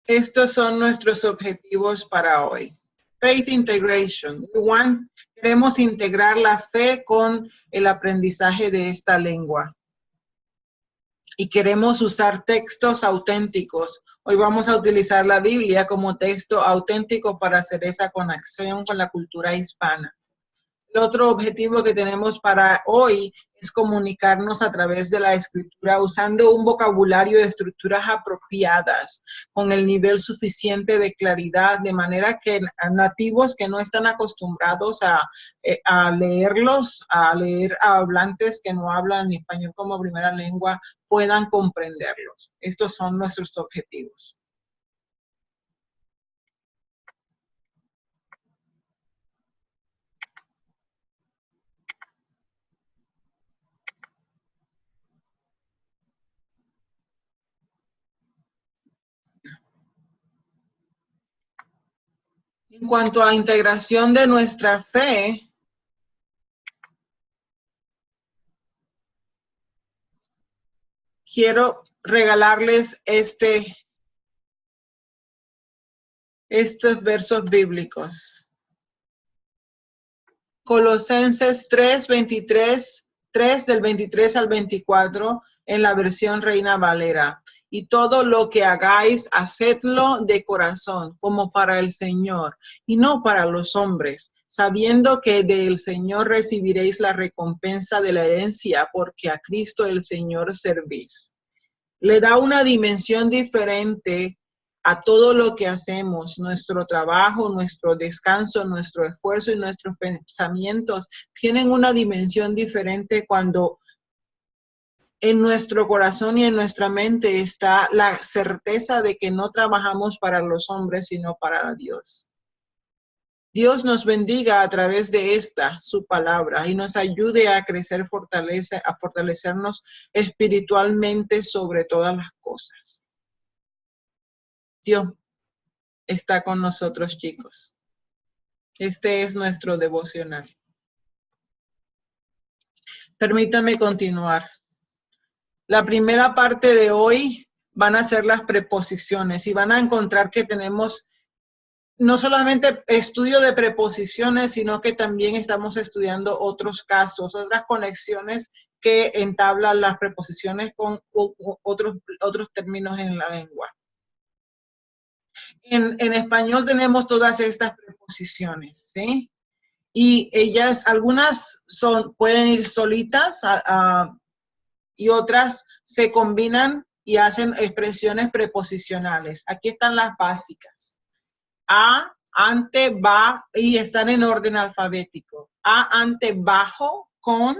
Estos son nuestros objetivos para hoy. Faith Integration. Queremos integrar la fe con el aprendizaje de esta lengua. Y queremos usar textos auténticos. Hoy vamos a utilizar la Biblia como texto auténtico para hacer esa conexión con la cultura hispana. El otro objetivo que tenemos para hoy es comunicarnos a través de la escritura usando un vocabulario de estructuras apropiadas, con el nivel suficiente de claridad, de manera que nativos que no están acostumbrados a leerlos, a leer a hablantes que no hablan español como primera lengua, puedan comprenderlos. Estos son nuestros objetivos. En cuanto a integración de nuestra fe, quiero regalarles estos versos bíblicos. Colosenses 3 del 23 al 24 en la versión Reina Valera. Y todo lo que hagáis, hacedlo de corazón, como para el Señor, y no para los hombres, sabiendo que del Señor recibiréis la recompensa de la herencia, porque a Cristo el Señor servís. Le da una dimensión diferente a todo lo que hacemos, nuestro trabajo, nuestro descanso, nuestro esfuerzo y nuestros pensamientos tienen una dimensión diferente cuando en nuestro corazón y en nuestra mente está la certeza de que no trabajamos para los hombres, sino para Dios. Dios nos bendiga a través de su palabra, y nos ayude a crecer, a fortalecernos espiritualmente sobre todas las cosas. Dios está con nosotros, chicos. Este es nuestro devocional. Permítanme continuar. La primera parte de hoy van a ser las preposiciones y van a encontrar que tenemos no solamente estudio de preposiciones, sino que también estamos estudiando otros casos, otras conexiones que entablan las preposiciones con otros términos en la lengua. En español tenemos todas estas preposiciones, ¿sí? Y ellas, algunas pueden ir solitas y otras se combinan y hacen expresiones preposicionales. Aquí están las básicas. A, ante, va, y están en orden alfabético. A, ante, bajo, con,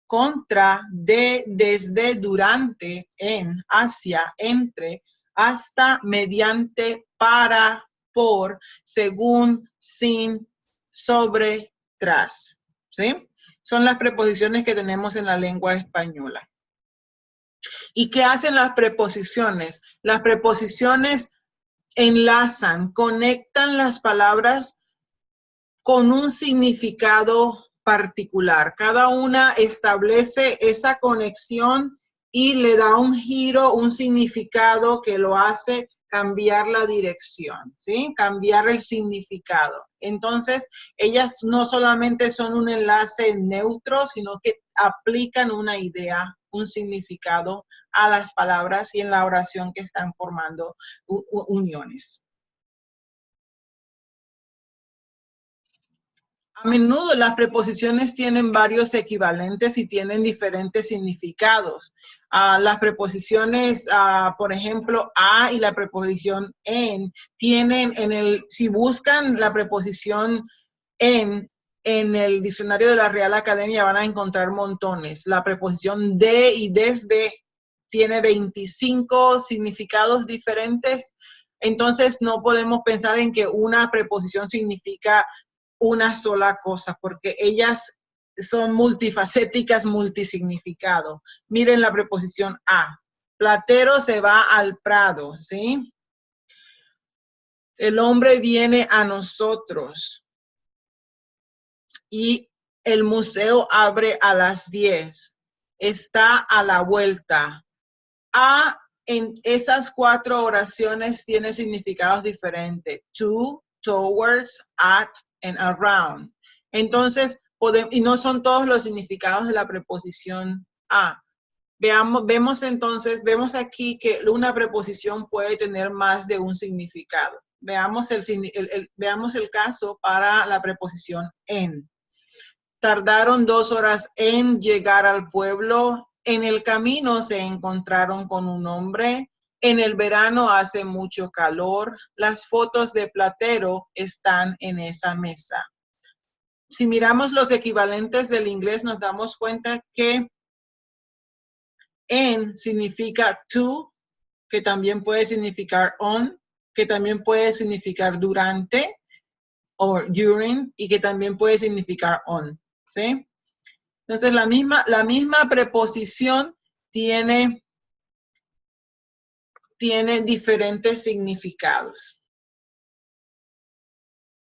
contra, de, desde, durante, en, hacia, entre, hasta, mediante, para, por, según, sin, sobre, tras. ¿Sí? Son las preposiciones que tenemos en la lengua española. ¿Y qué hacen las preposiciones? Las preposiciones enlazan, conectan las palabras con un significado particular. Cada una establece esa conexión y le da un giro, un significado que lo hace cambiar la dirección, ¿sí? Cambiar el significado. Entonces, ellas no solamente son un enlace neutro, sino que aplican una idea, un significado a las palabras y en la oración que están formando uniones. A menudo las preposiciones tienen varios equivalentes y tienen diferentes significados. Las preposiciones, por ejemplo, a y la preposición en, tienen si buscan la preposición en el diccionario de la Real Academia van a encontrar montones. La preposición de y desde tiene 25 significados diferentes. Entonces no podemos pensar en que una preposición significa una sola cosa, porque ellas son multifacéticas, multisignificado. Miren la preposición a. Platero se va al prado, ¿sí? El hombre viene a nosotros. Y el museo abre a las 10. Está a la vuelta. A en esas 4 oraciones tiene significados diferentes. To, towards, at, and around. Entonces, y no son todos los significados de la preposición a. Vemos aquí que una preposición puede tener más de un significado. Veamos el caso para la preposición en. Tardaron 2 horas en llegar al pueblo. En el camino se encontraron con un hombre. En el verano hace mucho calor. Las fotos de Platero están en esa mesa. Si miramos los equivalentes del inglés, nos damos cuenta que en significa to, que también puede significar on, que también puede significar durante o during y que también puede significar on, ¿sí? Entonces la misma preposición tiene diferentes significados.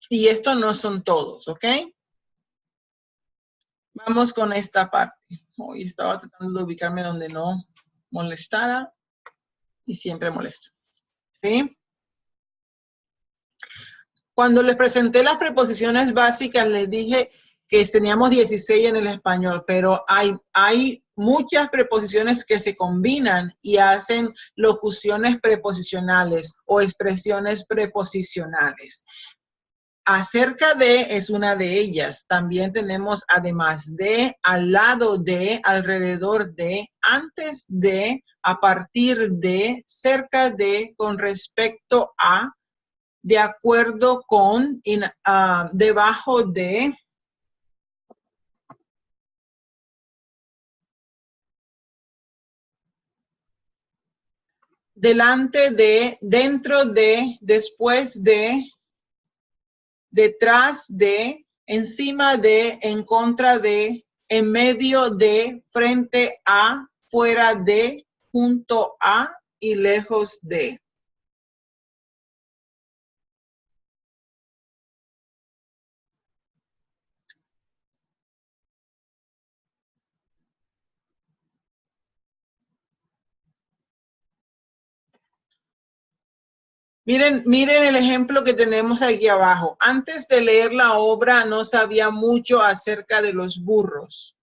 Y estos no son todos, ¿ok? Vamos con esta parte. Hoy estaba tratando de ubicarme donde no molestara y siempre molesto, ¿sí? Cuando les presenté las preposiciones básicas, les dije que teníamos 16 en el español, pero hay muchas preposiciones que se combinan y hacen locuciones preposicionales o expresiones preposicionales. Acerca de es una de ellas. También tenemos además de, al lado de, alrededor de, antes de, a partir de, cerca de, con respecto a, de acuerdo con, debajo de, delante de, dentro de, después de, detrás de, encima de, en contra de, en medio de, frente a, fuera de, junto a y lejos de. Miren el ejemplo que tenemos aquí abajo. Antes de leer la obra no sabía mucho acerca de los burros.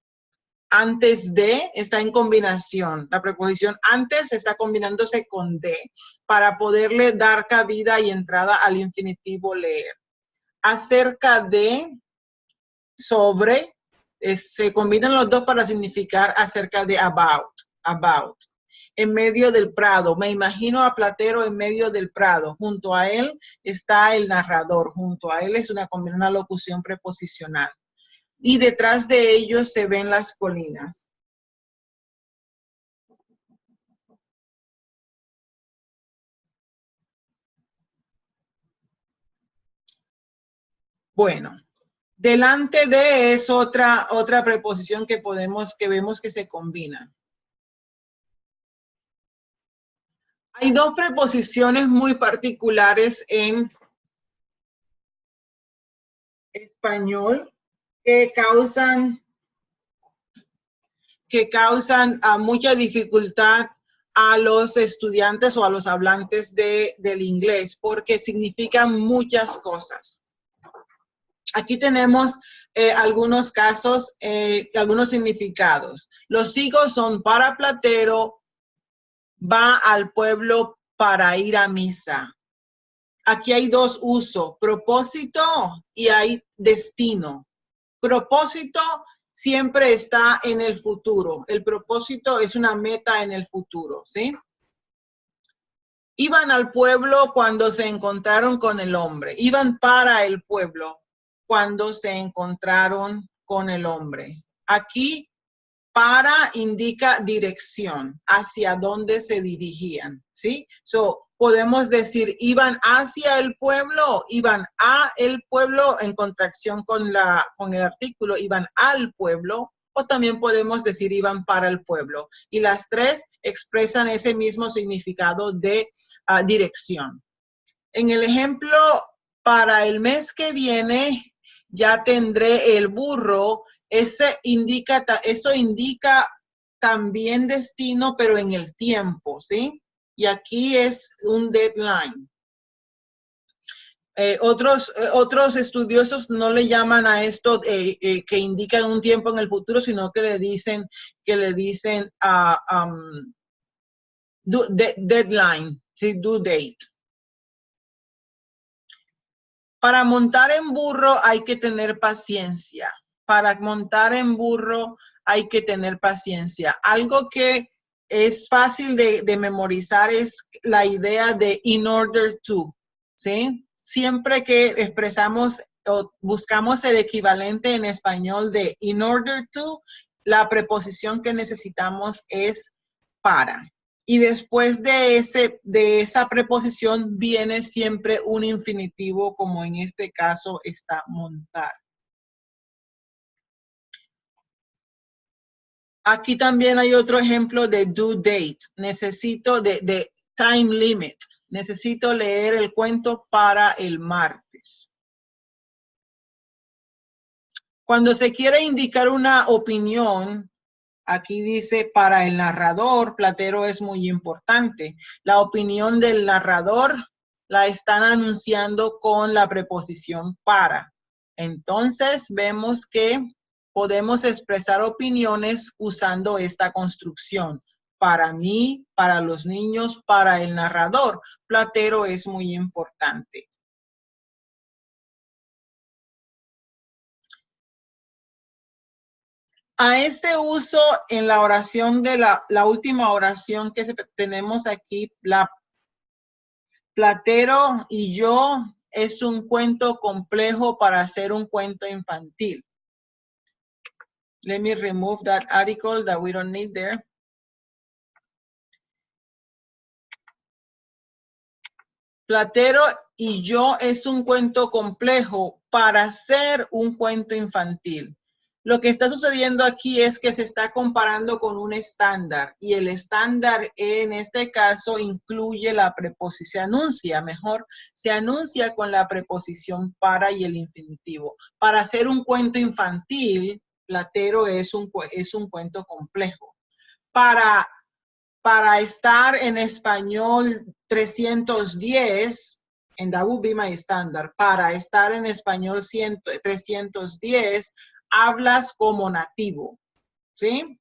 Antes de está en combinación. La preposición antes está combinándose con de para poderle dar cabida y entrada al infinitivo leer. Acerca de, sobre, se combinan los dos para significar acerca de about. En medio del prado, me imagino a Platero en medio del prado. Junto a él está el narrador. Junto a él es una locución preposicional. Y detrás de ellos se ven las colinas. Bueno, delante de es otra preposición que vemos que se combina. Hay 2 preposiciones muy particulares en español que causan mucha dificultad a los estudiantes o a los hablantes del inglés porque significan muchas cosas. Aquí tenemos algunos casos, algunos significados. Los higos son para Platero, va al pueblo para ir a misa. Aquí hay 2 usos, propósito y hay destino. Propósito siempre está en el futuro. El propósito es una meta en el futuro, ¿sí? Iban al pueblo cuando se encontraron con el hombre. Iban para el pueblo cuando se encontraron con el hombre. Aquí, para indica dirección, hacia dónde se dirigían, ¿sí? Podemos decir, iban hacia el pueblo, iban a el pueblo en contracción con el artículo, iban al pueblo, o también podemos decir, iban para el pueblo. Y las 3 expresan ese mismo significado de dirección. En el ejemplo, para el mes que viene, ya tendré el burro. Eso indica también destino, pero en el tiempo, ¿sí? y aquí es un deadline. Otros estudiosos no le llaman a esto que indican un tiempo en el futuro, sino que le dicen deadline, ¿sí? Due date. Para montar en burro hay que tener paciencia. Para montar en burro hay que tener paciencia. Algo que es fácil de memorizar es la idea de in order to, ¿sí? Siempre que expresamos o buscamos el equivalente en español de in order to, la preposición que necesitamos es para. Y después de esa preposición viene siempre un infinitivo, como en este caso está montar. Aquí también hay otro ejemplo de due date. Necesito de time limit. Necesito leer el cuento para el martes. Cuando se quiere indicar una opinión, aquí dice para el narrador, Platero es muy importante. La opinión del narrador la están anunciando con la preposición para. Entonces vemos que podemos expresar opiniones usando esta construcción. Para mí, para los niños, para el narrador. Platero es muy importante. A este uso en la oración de la última oración que tenemos aquí, Platero y yo es un cuento complejo para hacer un cuento infantil. Let me remove that article that we don't need there. Platero y yo es un cuento complejo para hacer un cuento infantil. Lo que está sucediendo aquí es que se está comparando con un estándar y el estándar en este caso incluye la preposición, se anuncia con la preposición para y el infinitivo. Para hacer un cuento infantil, Platero es un cuento complejo. Para estar en español 310, and that would be my standard, para estar en español 310, hablas como nativo, ¿sí?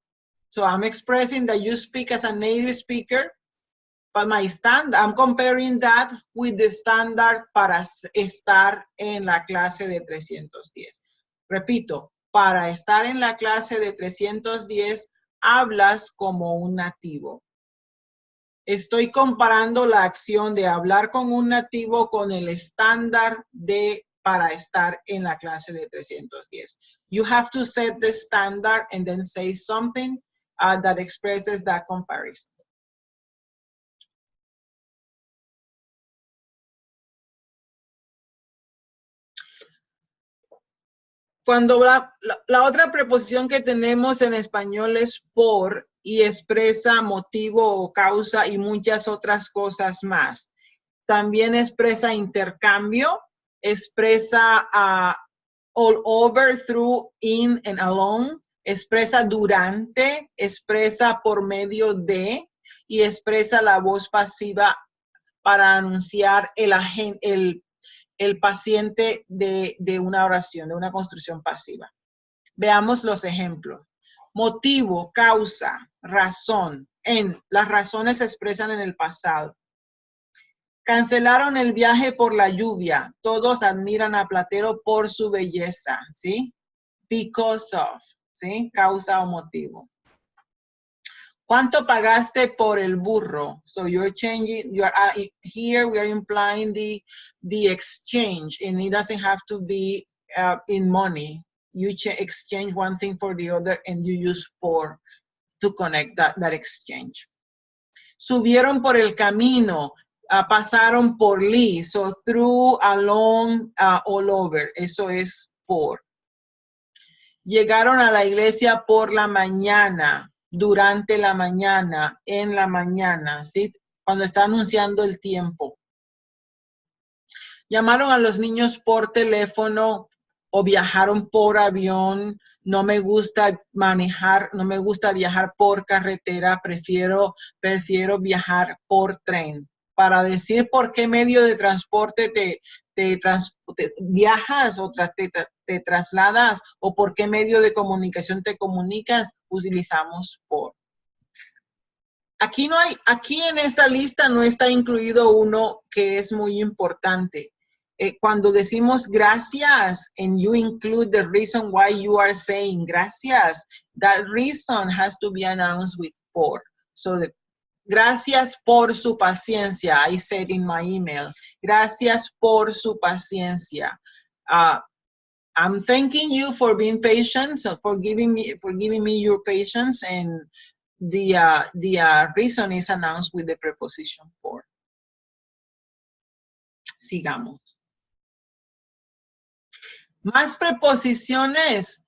So I'm expressing that you speak as a native speaker, but my standard, I'm comparing that with the standard para estar en la clase de 310. Repito, para estar en la clase de 310, hablas como un nativo. Estoy comparando la acción de hablar con un nativo con el estándar para estar en la clase de 310. You have to set the standard and then say something that expresses that comparison. Cuando la otra preposición que tenemos en español es por y expresa motivo o causa y muchas otras cosas más. También expresa intercambio, expresa all over, through, in, and along, expresa durante, expresa por medio de y expresa la voz pasiva para anunciar el paciente de una oración, de una construcción pasiva. Veamos los ejemplos. Motivo, causa, razón. Las razones se expresan en el pasado. Cancelaron el viaje por la lluvia. Todos admiran a Platero por su belleza, ¿sí? Because of, ¿sí? Causa o motivo. ¿Cuánto pagaste por el burro? So you're changing, here we are implying the exchange, and it doesn't have to be in money. You exchange one thing for the other and you use por to connect that exchange. Subieron por el camino, pasaron por Lee, so through, along, all over, eso es por. Llegaron a la iglesia por la mañana, durante la mañana, en la mañana, ¿sí? Cuando está anunciando el tiempo. Llamaron a los niños por teléfono o viajaron por avión. no me gusta manejar, no me gusta viajar por carretera, prefiero viajar por tren. Para decir por qué medio de transporte te viajas o te trasladas o por qué medio de comunicación te comunicas, utilizamos por. Aquí no hay, aquí en esta lista no está incluido uno que es muy importante. Cuando decimos gracias and you include the reason why you are saying gracias, that reason has to be announced with por. So gracias por su paciencia. I said in my email, gracias por su paciencia. I'm thanking you for being patient, so for giving me your patience, and the reason is announced with the preposition for. Sigamos. Más preposiciones.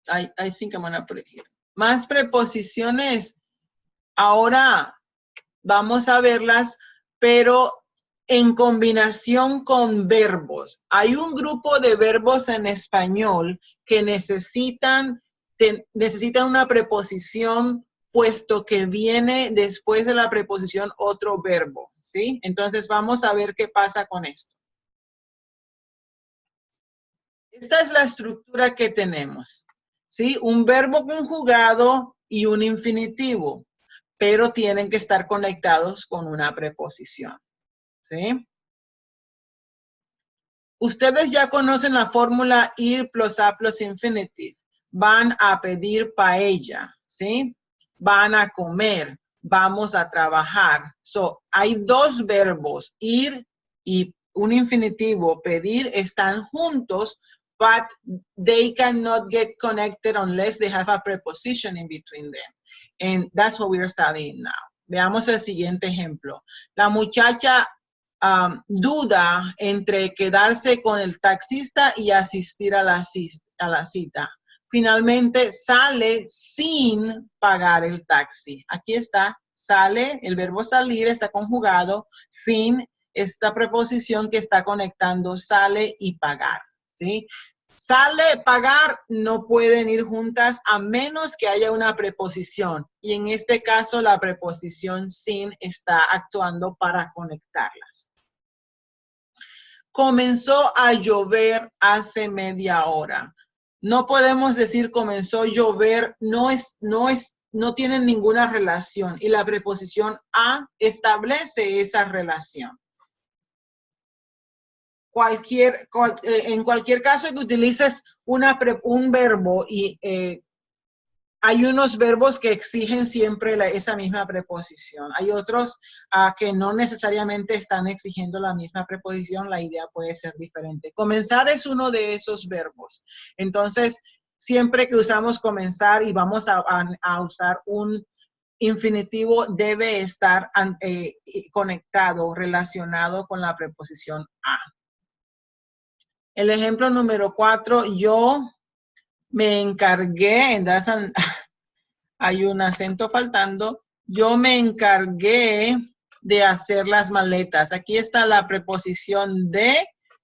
I think I'm gonna put it here. Más preposiciones. Ahora vamos a verlas, pero en combinación con verbos. Hay un grupo de verbos en español que necesitan una preposición, puesto que viene después de la preposición otro verbo, ¿sí? Entonces vamos a ver qué pasa con esto. Esta es la estructura que tenemos, ¿sí? Un verbo conjugado y un infinitivo, pero tienen que estar conectados con una preposición, ¿sí? Ustedes ya conocen la fórmula ir plus a plus infinitive. Van a pedir paella, ¿sí? Van a comer, vamos a trabajar. So, hay dos verbos, ir y un infinitivo, pedir, están juntos, but they cannot get connected unless they have a preposition in between them. And that's what we're studying now. Veamos el siguiente ejemplo. La muchacha duda entre quedarse con el taxista y asistir a la cita. Finalmente sale sin pagar el taxi. Aquí está, sale, el verbo salir está conjugado sin esta preposición que está conectando sale y pagar, ¿sí? Sale, pagar, no pueden ir juntas a menos que haya una preposición. Y en este caso, la preposición sin está actuando para conectarlas. Comenzó a llover hace media hora. No podemos decir comenzó a llover, no tienen ninguna relación. Y la preposición a establece esa relación. En cualquier caso que utilices un verbo y hay unos verbos que exigen siempre esa misma preposición. Hay otros que no necesariamente están exigiendo la misma preposición. La idea puede ser diferente. Comenzar es uno de esos verbos. Entonces, siempre que usamos comenzar y vamos a usar un infinitivo, debe estar conectado, relacionado con la preposición a. El ejemplo número 4, yo me encargué, hay un acento faltando, yo me encargué de hacer las maletas. Aquí está la preposición de,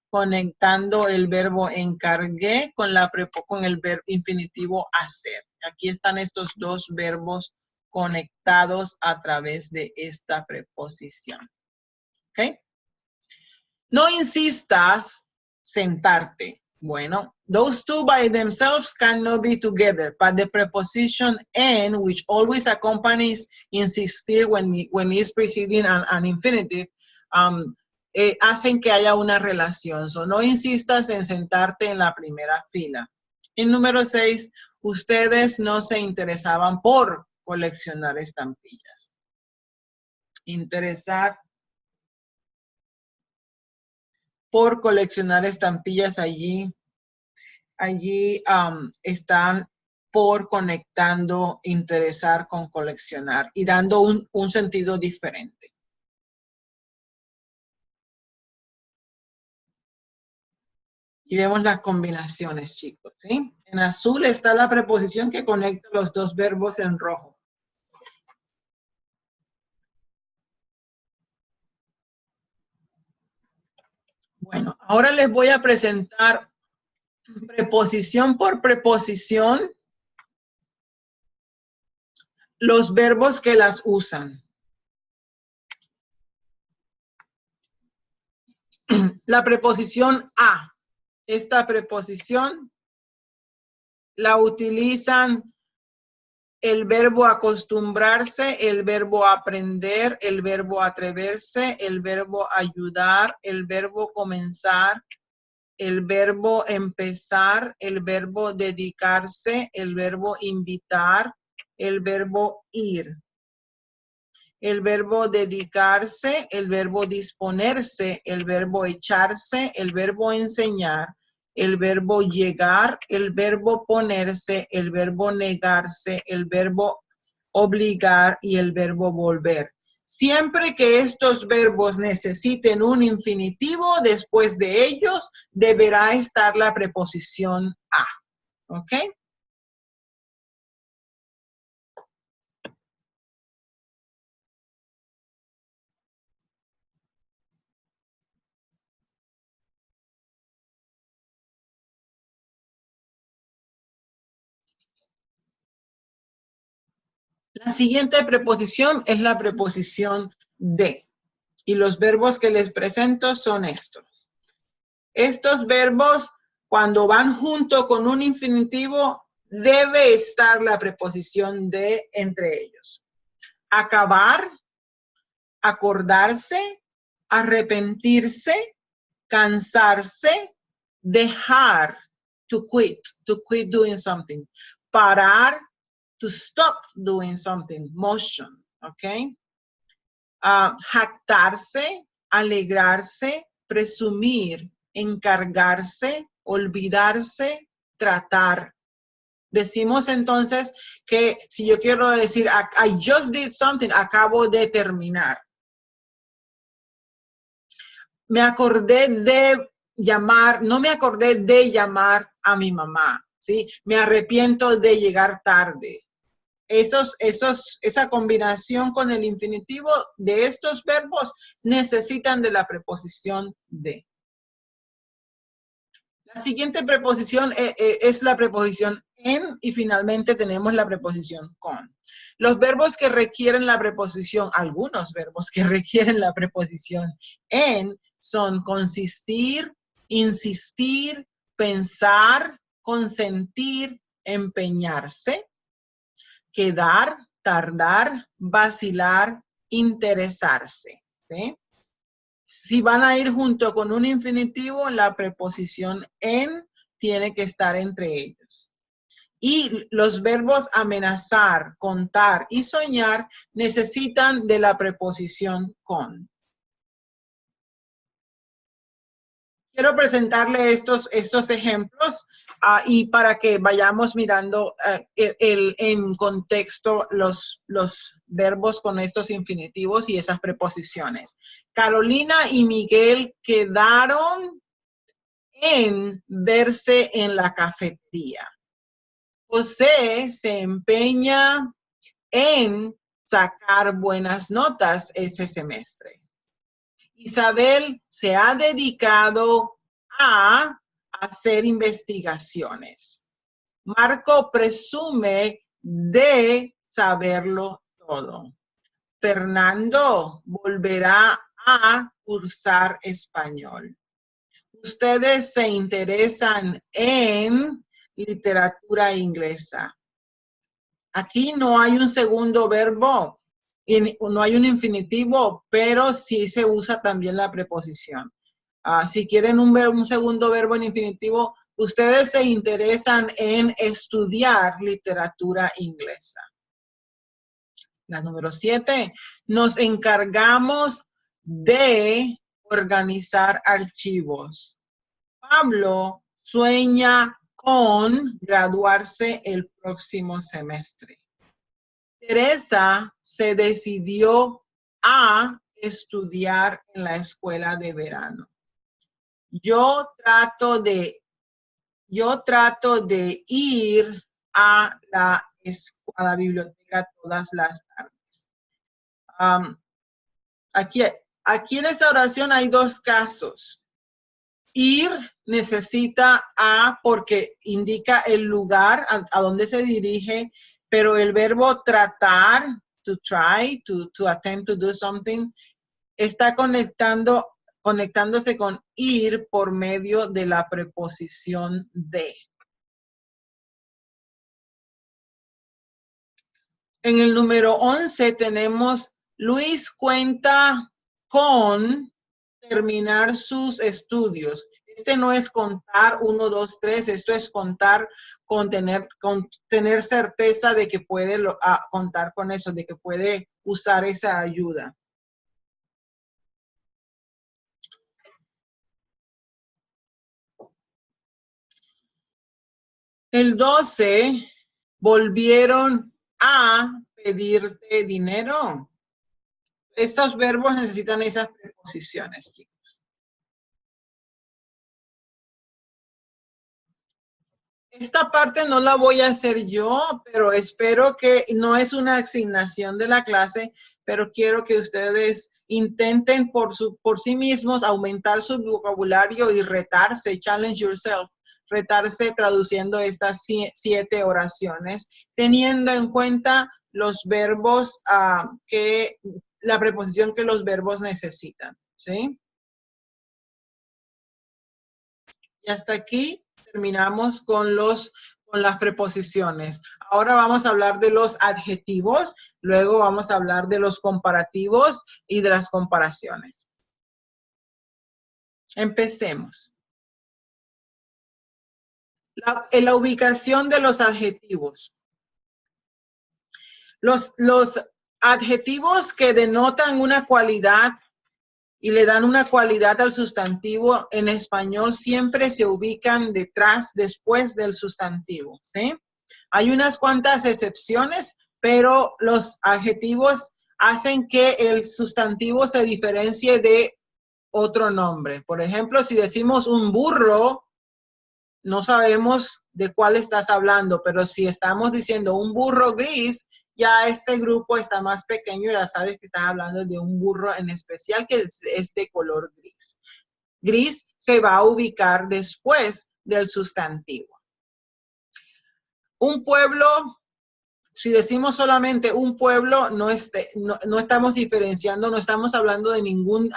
conectando el verbo encargué con el verbo infinitivo hacer. Aquí están estos dos verbos conectados a través de esta preposición. ¿Ok? No insistas sentarte. Bueno, those two by themselves cannot be together, but the preposition en, which always accompanies insistir when is preceding an infinitive, hacen que haya una relación. So, no insistas en sentarte en la primera fila. En número 6, ustedes no se interesaban por coleccionar estampillas. Interesar por coleccionar estampillas, allí están por conectando interesar con coleccionar y dando un sentido diferente. Y vemos las combinaciones, chicos, ¿sí? En azul está la preposición que conecta los dos verbos en rojo. Bueno, ahora les voy a presentar preposición por preposición, los verbos que las usan. La preposición a, esta preposición la utilizan el verbo acostumbrarse, el verbo aprender, el verbo atreverse, el verbo ayudar, el verbo comenzar, el verbo empezar, el verbo dedicarse, el verbo invitar, el verbo ir. El verbo dedicarse, el verbo disponerse, el verbo echarse, el verbo enseñar, el verbo llegar, el verbo ponerse, el verbo negarse, el verbo obligar y el verbo volver. Siempre que estos verbos necesiten un infinitivo, después de ellos deberá estar la preposición a. ¿Ok? La siguiente preposición es la preposición de. Y los verbos que les presento son estos. Estos verbos, cuando van junto con un infinitivo, debe estar la preposición de entre ellos. Acabar, acordarse, arrepentirse, cansarse, dejar, to quit doing something, parar, to stop doing something, motion, ¿ok? Jactarse, alegrarse, presumir, encargarse, olvidarse, tratar. Decimos entonces que si yo quiero decir, I just did something, acabo de terminar. Me acordé de llamar, no me acordé de llamar a mi mamá, ¿sí? Me arrepiento de llegar tarde. Esa combinación con el infinitivo de estos verbos necesitan de la preposición de. La siguiente preposición es la preposición en y finalmente tenemos la preposición con. Los verbos que requieren la preposición, algunos verbos que requieren la preposición en son consistir, insistir, pensar, consentir, empeñarse, quedar, tardar, vacilar, interesarse. ¿Sí? Si van a ir junto con un infinitivo, la preposición en tiene que estar entre ellos. Y los verbos amenazar, contar y soñar necesitan de la preposición con. Quiero presentarle estos ejemplos y para que vayamos mirando en contexto los verbos con estos infinitivos y esas preposiciones. Carolina y Miguel quedaron en verse en la cafetería. José se empeña en sacar buenas notas ese semestre. Isabel se ha dedicado a hacer investigaciones. Marco presume de saberlo todo. Fernando volverá a cursar español. Ustedes se interesan en literatura inglesa. Aquí no hay un segundo verbo. No hay un infinitivo, pero sí se usa también la preposición. Si quieren un segundo verbo en infinitivo, ustedes se interesan en estudiar literatura inglesa. La número 7, nos encargamos de organizar archivos. Pablo sueña con graduarse el próximo semestre. Teresa se decidió a estudiar en la escuela de verano. Yo trato de ir a la biblioteca todas las tardes. Aquí en esta oración hay dos casos. Ir necesita a porque indica el lugar a donde se dirige, pero el verbo tratar, to try, to attempt to do something, está conectándose con ir por medio de la preposición de. En el número 11 tenemos Luis cuenta con terminar sus estudios. Este no es contar 1, 2, 3, esto es contar con tener certeza de que puede contar con eso, de que puede usar esa ayuda. El 12, volvieron a pedirte dinero. Estos verbos necesitan esas preposiciones, chicos. Esta parte no la voy a hacer yo, pero espero que, no es una asignación de la clase, pero quiero que ustedes intenten por sí mismos aumentar su vocabulario y retarse, challenge yourself, retarse traduciendo estas 7 oraciones, teniendo en cuenta los verbos la preposición que los verbos necesitan, ¿sí? Y hasta aquí terminamos con las preposiciones. Ahora vamos a hablar de los adjetivos, luego vamos a hablar de los comparativos y de las comparaciones. Empecemos. La ubicación de los adjetivos. Los adjetivos que denotan una cualidad y le dan una cualidad al sustantivo en español siempre se ubican después del sustantivo, ¿sí? Hay unas cuantas excepciones, pero los adjetivos hacen que el sustantivo se diferencie de otro nombre. Por ejemplo, si decimos un burro, no sabemos de cuál estás hablando, pero si estamos diciendo un burro gris, ya este grupo está más pequeño, ya sabes que estás hablando de un burro en especial que es de color gris. Gris se va a ubicar después del sustantivo. Un pueblo, si decimos solamente un pueblo, no estamos diferenciando, no estamos hablando de ningún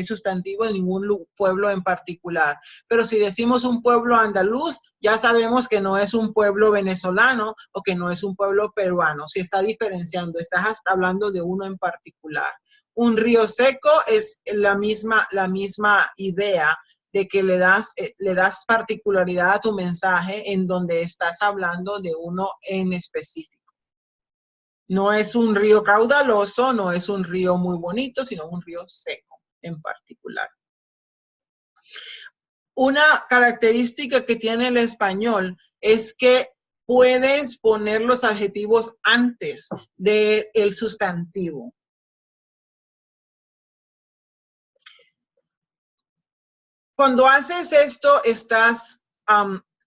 sustantivo de ningún pueblo en particular. Pero si decimos un pueblo andaluz, ya sabemos que no es un pueblo venezolano o que no es un pueblo peruano. Si está diferenciando, estás hablando de uno en particular. Un río seco es la misma idea de que le das particularidad a tu mensaje en donde estás hablando de uno en específico. No es un río caudaloso, no es un río muy bonito, sino un río seco en particular. Una característica que tiene el español es que puedes poner los adjetivos antes del sustantivo. Cuando haces esto, estás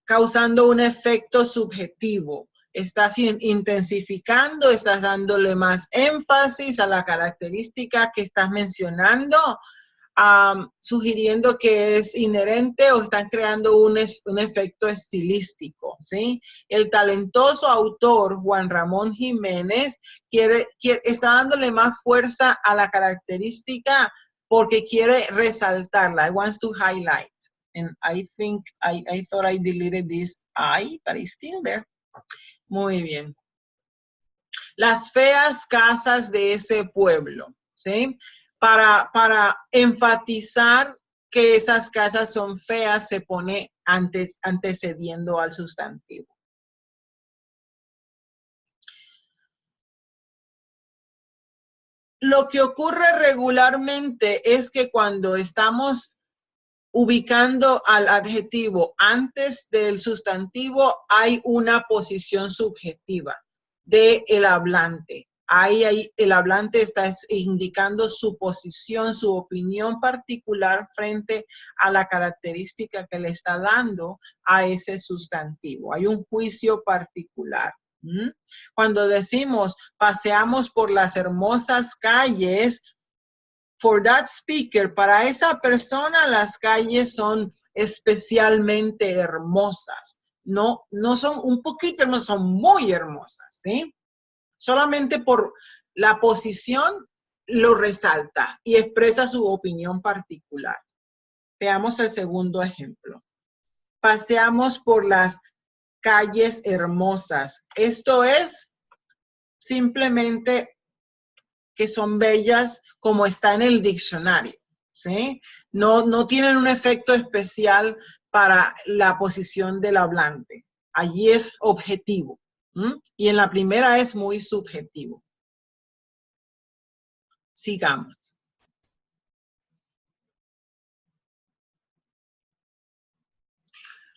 causando un efecto subjetivo. Estás intensificando, estás dándole más énfasis a la característica que estás mencionando, sugiriendo que es inherente o están creando un efecto estilístico, ¿sí? El talentoso autor Juan Ramón Jiménez está dándole más fuerza a la característica porque quiere resaltarla. I want to highlight. And I think I thought I deleted this I, but it's still there. Muy bien. Las feas casas de ese pueblo, ¿sí? Para enfatizar que esas casas son feas, se pone antecediendo al sustantivo. Lo que ocurre regularmente es que cuando estamos ubicando al adjetivo antes del sustantivo, hay una posición subjetiva del hablante. Ahí el hablante está indicando su posición, su opinión particular frente a la característica que le está dando a ese sustantivo. Hay un juicio particular. Cuando decimos paseamos por las hermosas calles, for that speaker, para esa persona las calles son especialmente hermosas. No, no son un poquito hermosas, son muy hermosas, ¿sí? Solamente por la posición lo resalta y expresa su opinión particular. Veamos el segundo ejemplo. Paseamos por las calles hermosas. Esto es simplemente que son bellas como está en el diccionario, ¿sí? No tienen un efecto especial para la posición del hablante. Allí es objetivo. Y en la primera es muy subjetivo. Sigamos.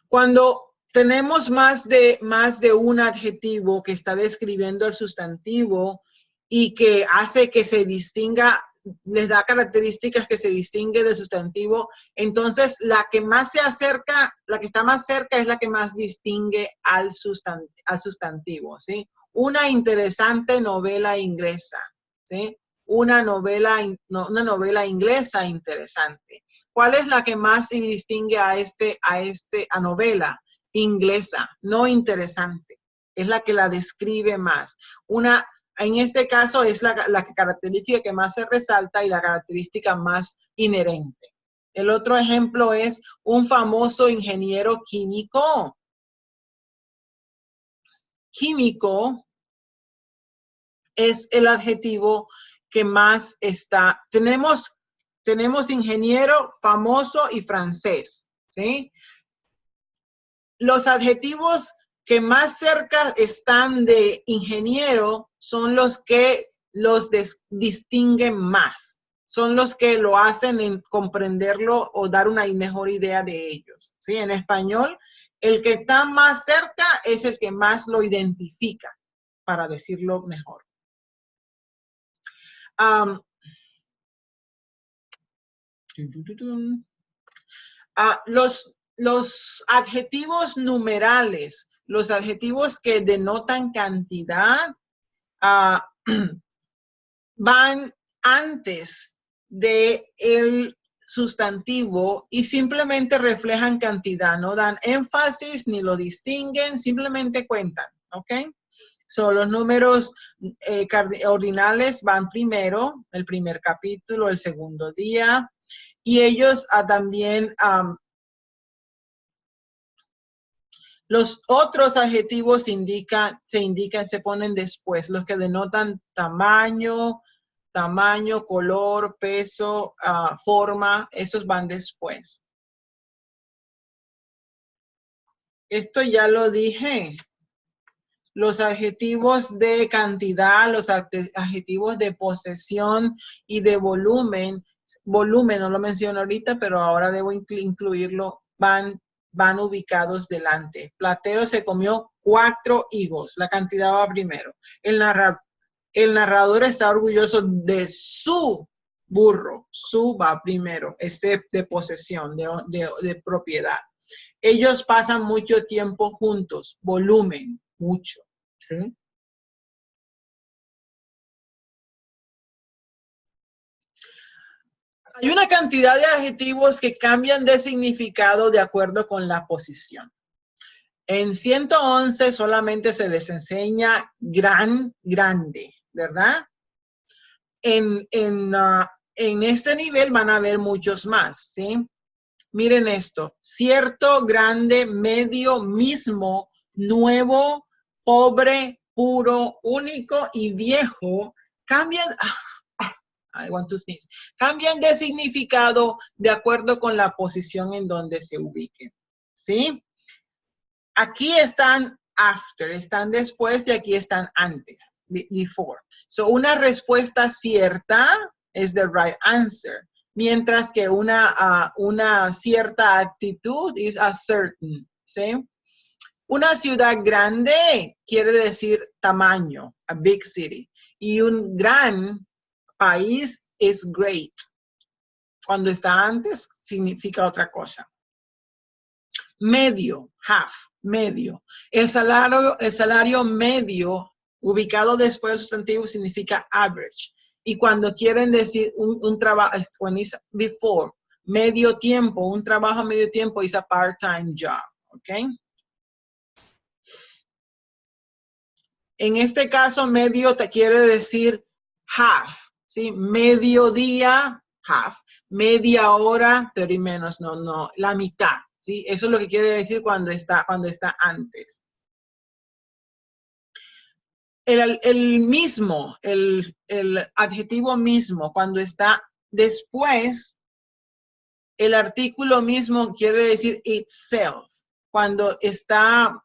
Cuando tenemos más de un adjetivo que está describiendo el sustantivo y que hace que se distinga, les da características que se distingue del sustantivo, entonces la que más se acerca, la que está más cerca es la que más distingue al sustantivo, ¿sí? Una interesante novela inglesa, ¿sí? Una novela inglesa interesante. ¿Cuál es la que más distingue a novela inglesa? No interesante. Es la que la describe más. En este caso es la característica que más se resalta y la característica más inherente. El otro ejemplo es un famoso ingeniero químico. Químico es el adjetivo que más está. Tenemos ingeniero, famoso y francés, ¿sí? Los adjetivos que más cerca están de ingeniero son los que los distinguen más. Son los que lo hacen en comprenderlo o dar una mejor idea de ellos, ¿sí? En español, el que está más cerca es el que más lo identifica, para decirlo mejor. Los adjetivos numerales, los adjetivos que denotan cantidad, van antes del sustantivo y simplemente reflejan cantidad, no dan énfasis ni lo distinguen, simplemente cuentan, ¿ok? Los números ordinales van primero, el primer capítulo, el segundo día, y ellos también, los otros adjetivos se ponen después, los que denotan tamaño, color, peso, forma, esos van después. Esto ya lo dije. Los adjetivos de cantidad, los adjetivos de posesión y de volumen no lo menciono ahorita, pero ahora debo incluirlo, van ubicados delante. Platero se comió 4 higos, la cantidad va primero. El narrador está orgulloso de su burro, su va primero, de posesión, de propiedad. Ellos pasan mucho tiempo juntos, volumen, mucho. ¿Sí? Hay una cantidad de adjetivos que cambian de significado de acuerdo con la posición. En 111 solamente se les enseña grande, ¿verdad? En este nivel van a haber muchos más, ¿sí? Miren esto, cierto, grande, medio, mismo, nuevo, pobre, puro, único y viejo, cambian de significado de acuerdo con la posición en donde se ubiquen, ¿sí? Aquí están after, están después y aquí están antes, before. So, una respuesta cierta es the right answer, mientras que una cierta actitud es a certain, ¿sí? Una ciudad grande quiere decir tamaño, a big city, y un gran país es great. Cuando está antes, significa otra cosa. Medio, half, medio. El salario medio, ubicado después del sustantivo, significa average. Y cuando quieren decir un trabajo, when it's before, Medio tiempo, un trabajo a medio tiempo is a part-time job, ¿ok? En este caso, medio te quiere decir half, ¿sí? Mediodía, half. Media hora, 30 minutes, no, la mitad, ¿sí? Eso es lo que quiere decir cuando está antes. El mismo, el adjetivo mismo, cuando está después, el artículo mismo quiere decir itself. Cuando está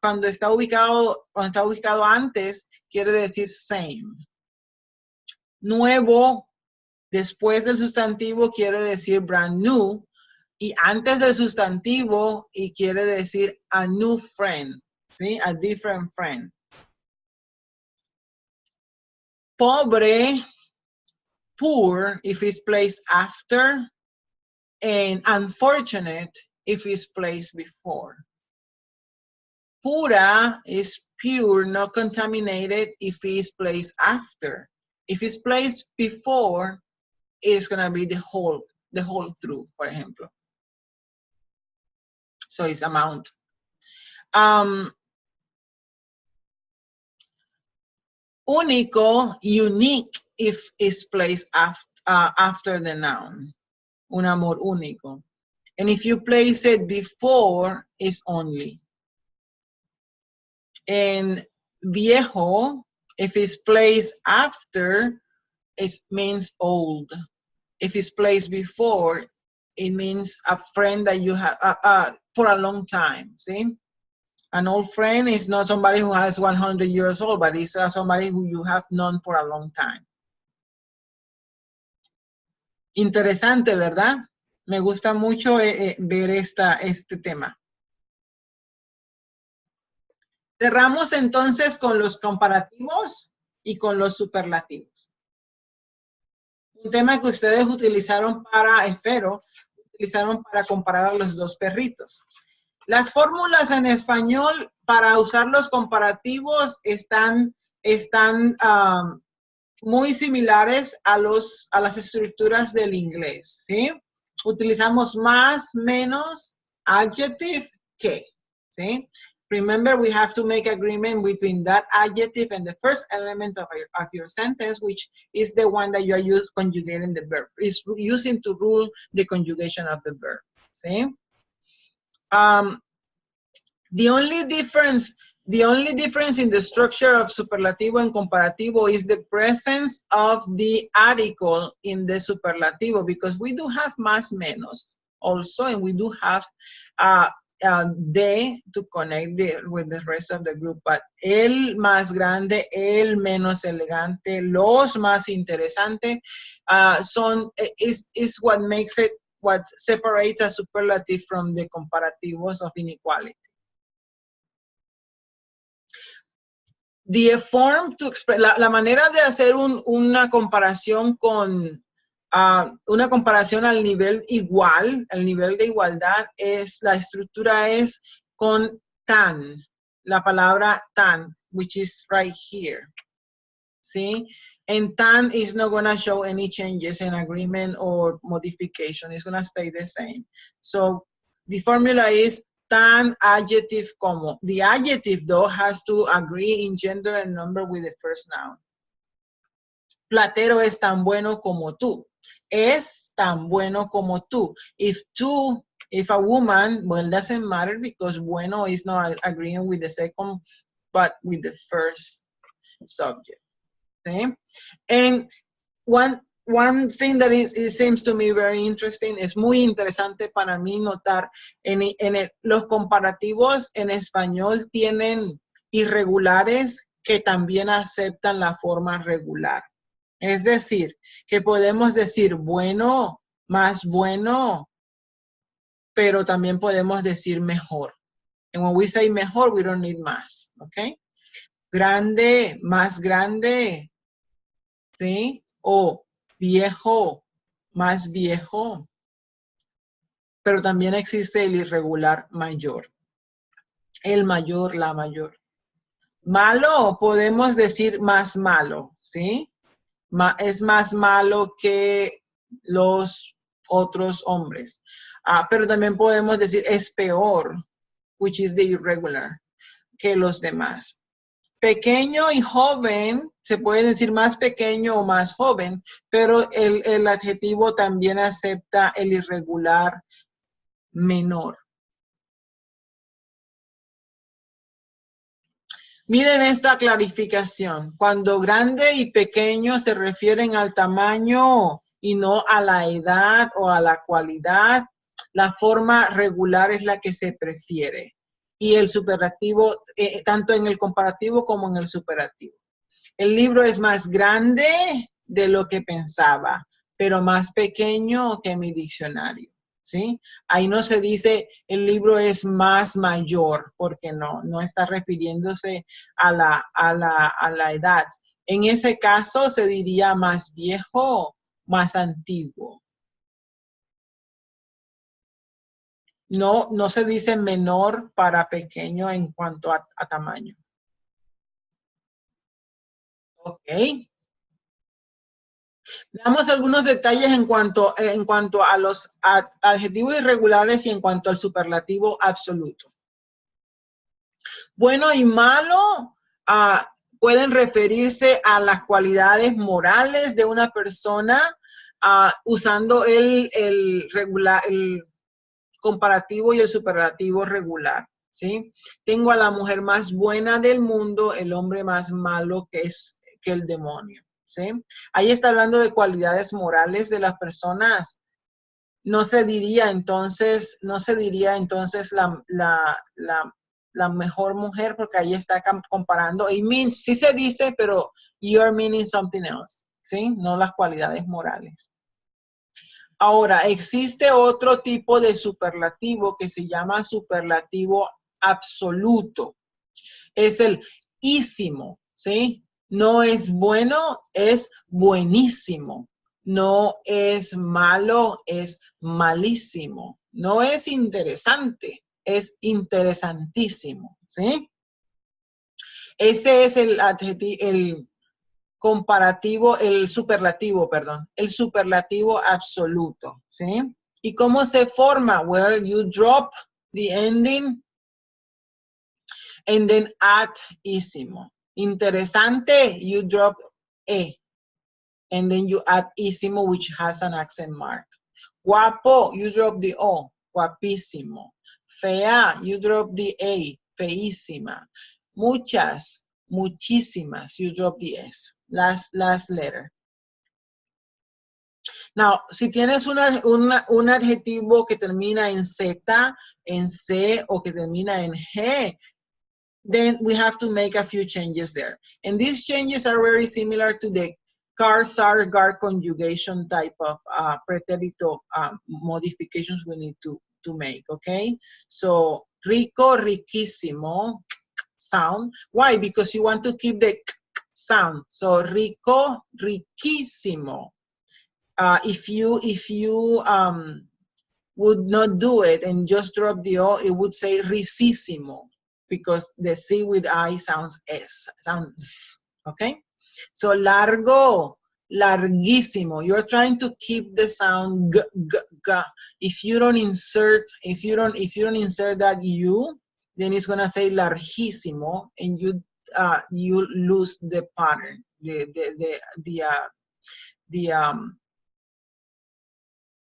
ubicado antes, quiere decir same. Nuevo, después del sustantivo, quiere decir brand new. Y antes del sustantivo, y quiere decir a new friend, ¿sí? A different friend. Pobre, poor, if it's placed after. And unfortunate, if it's placed before. Pura is pure, not contaminated, if it's placed after. If it's placed before, it's going to be the whole through, por ejemplo. So it's amount. Único, unique, if it's placed after the noun. Un amor único. And if you place it before, it's only. And viejo, if it's placed after, it means old. If it's placed before, it means a friend that you have for a long time, see? An old friend is not somebody who has 100 years old, but it's somebody who you have known for a long time. Interesante, ¿verdad? Me gusta mucho ver este tema. Cerramos entonces con los comparativos y con los superlativos. Un tema que ustedes utilizaron utilizaron para comparar a los dos perritos. Las fórmulas en español para usar los comparativos están muy similares a las estructuras del inglés, ¿sí? Utilizamos más, menos, adjective, que, ¿sí? Remember, we have to make agreement between that adjective and the first element of your sentence, which is the one that you are conjugating the verb. It's using to rule the conjugation of the verb, ¿sí? The only difference in the structure of superlativo and comparativo is the presence of the article in the superlativo, because we do have más, menos also, and we do have de to connect with the rest of the group, but el más grande, el menos elegante, los más interesante is what makes it, what separates a superlative from the comparativos of inequality. The form to express, la manera de hacer una comparación con una comparación al nivel igual, al nivel de igualdad, la estructura es con tan, la palabra tan, which is right here, ¿sí? And tan is not going to show any changes in agreement or modification. It's going to stay the same. So the formula is tan, adjective, como. The adjective, though, has to agree in gender and number with the first noun. Platero es tan bueno como tú. Es tan bueno como tú. If a woman, well, it doesn't matter because bueno is not agreeing with the second, but with the first subject. Okay? And one thing that it seems to me very interesting, es muy interesante para mí notar, los comparativos en español tienen irregulares que también aceptan la forma regular. Es decir, que podemos decir bueno, más bueno, pero también podemos decir mejor. And when we say mejor, we don't need más, okay? Grande, más grande, ¿sí? O viejo, más viejo. Pero también existe el irregular mayor. El mayor, la mayor. Malo, podemos decir más malo, ¿sí? Es más malo que los otros hombres. Pero también podemos decir es peor, which is the irregular, que los demás. Pequeño y joven, se puede decir más pequeño o más joven, pero el adjetivo también acepta el irregular menor. Miren esta clarificación. Cuando grande y pequeño se refieren al tamaño y no a la edad o a la cualidad, la forma regular es la que se prefiere. Y el superlativo, tanto en el comparativo como en el superlativo. El libro es más grande de lo que pensaba, pero más pequeño que mi diccionario. ¿Sí? Ahí no se dice el libro es más mayor, porque no está refiriéndose a la edad. En ese caso se diría más viejo, más antiguo. No se dice menor para pequeño en cuanto a tamaño. Ok. Veamos algunos detalles en cuanto a los adjetivos irregulares y en cuanto al superlativo absoluto. Bueno y malo pueden referirse a las cualidades morales de una persona usando el comparativo y el superlativo regular. ¿Sí? Tengo a la mujer más buena del mundo, el hombre más malo que el demonio. ¿Sí? Ahí está hablando de cualidades morales de las personas. No se diría entonces la mejor mujer, porque ahí está comparando. It means, sí se dice, pero you're meaning something else. ¿Sí? No las cualidades morales. Ahora, existe otro tipo de superlativo que se llama superlativo absoluto. Es el ísimo, ¿sí? No es bueno, es buenísimo. No es malo, es malísimo. No es interesante, es interesantísimo, ¿sí? Ese es el superlativo absoluto, ¿sí? ¿Y cómo se forma? Well, you drop the ending and then add ísimo. Interesante, you drop E, and then you add ísimo, which has an accent mark. Guapo, you drop the O, guapísimo. Fea, you drop the A, feísima. Muchas, muchísimas, you drop the S, last letter. Now, si tienes un adjetivo que termina en Z, en C o que termina en G, then we have to make a few changes there. And these changes are very similar to the car conjugation type of pretérito modifications we need to make, okay? So, rico, riquísimo sound. Why? Because you want to keep the sound. So, rico, riquísimo. If you would not do it and just drop the O, it would say risísimo, because the C with I sounds S, sounds, okay? So largo, larguísimo. You're trying to keep the sound g, g, g. If you don't insert that U, then it's gonna say larguísimo, and you lose the pattern, the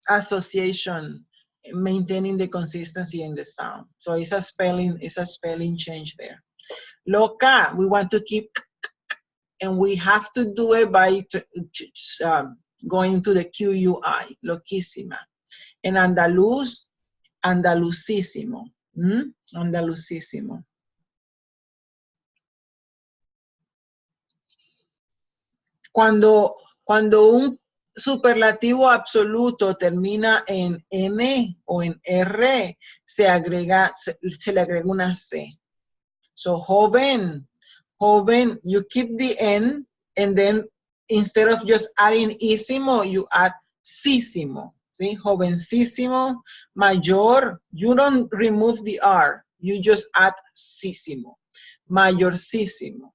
association, maintaining the consistency in the sound. So it's a spelling change there. Loca, we want to keep, and we have to do it by going to the QUI, loquísima. And andaluz, andalucísimo. Andalucísimo. Cuando un superlativo absoluto termina en N o en R, se le agrega una C. So, joven, you keep the N, and then instead of just adding ísimo, you add sísimo. ¿Sí? Jovencísimo, mayor, you don't remove the R, you just add sísimo. Mayorcísimo.